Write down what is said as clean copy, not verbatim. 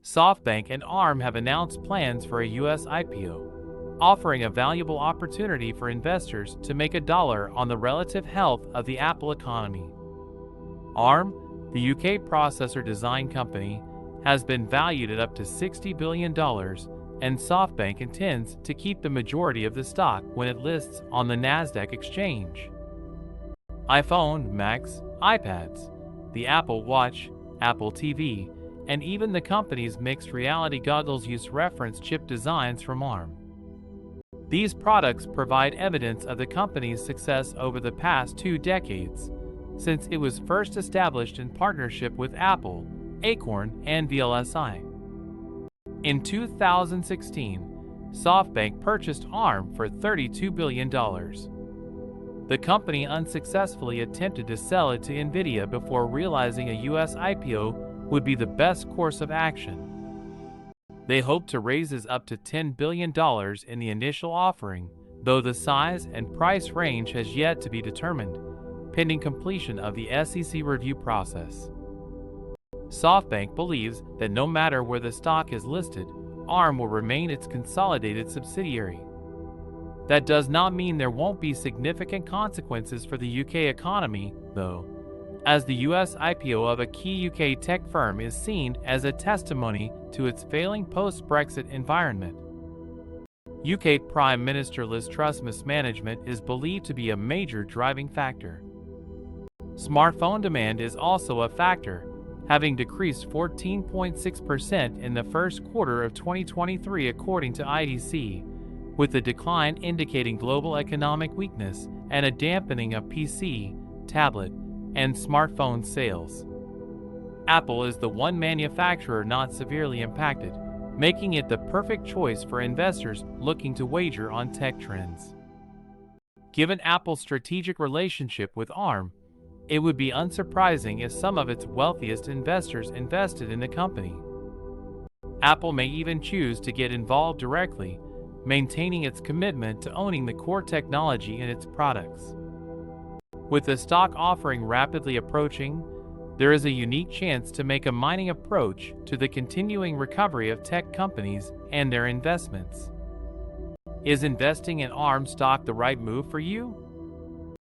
SoftBank and ARM have announced plans for a US IPO, offering a valuable opportunity for investors to make a dollar on the relative health of the Apple economy. ARM, the UK processor design company, has been valued at up to $60 billion, and SoftBank intends to keep the majority of the stock when it lists on the Nasdaq exchange. iPhone, Macs, iPads, the Apple Watch, Apple TV, and even the company's mixed reality goggles use reference chip designs from ARM. These products provide evidence of the company's success over the past 2 decades, since it was first established in partnership with Apple, Acorn, and VLSI. In 2016, SoftBank purchased ARM for $32 billion. The company unsuccessfully attempted to sell it to NVIDIA before realizing a US IPO would be the best course of action. They hoped to raise up to $10 billion in the initial offering, though the size and price range has yet to be determined, pending completion of the SEC review process. SoftBank believes that no matter where the stock is listed, ARM will remain its consolidated subsidiary. That does not mean there won't be significant consequences for the UK economy, though, as the US IPO of a key UK tech firm is seen as a testimony to its failing post-Brexit environment. UK Prime Minister Liz Truss mismanagement is believed to be a major driving factor. Smartphone demand is also a factor, having decreased 14.6% in the first quarter of 2023 according to IDC, with the decline indicating global economic weakness and a dampening of PC, tablet, and smartphone sales. Apple is the one manufacturer not severely impacted, making it the perfect choice for investors looking to wager on tech trends. Given Apple's strategic relationship with ARM, it would be unsurprising if some of its wealthiest investors invested in the company. Apple may even choose to get involved directly, maintaining its commitment to owning the core technology in its products. With the stock offering rapidly approaching, there is a unique chance to make a mining approach to the continuing recovery of tech companies and their investments. Is investing in ARM stock the right move for you?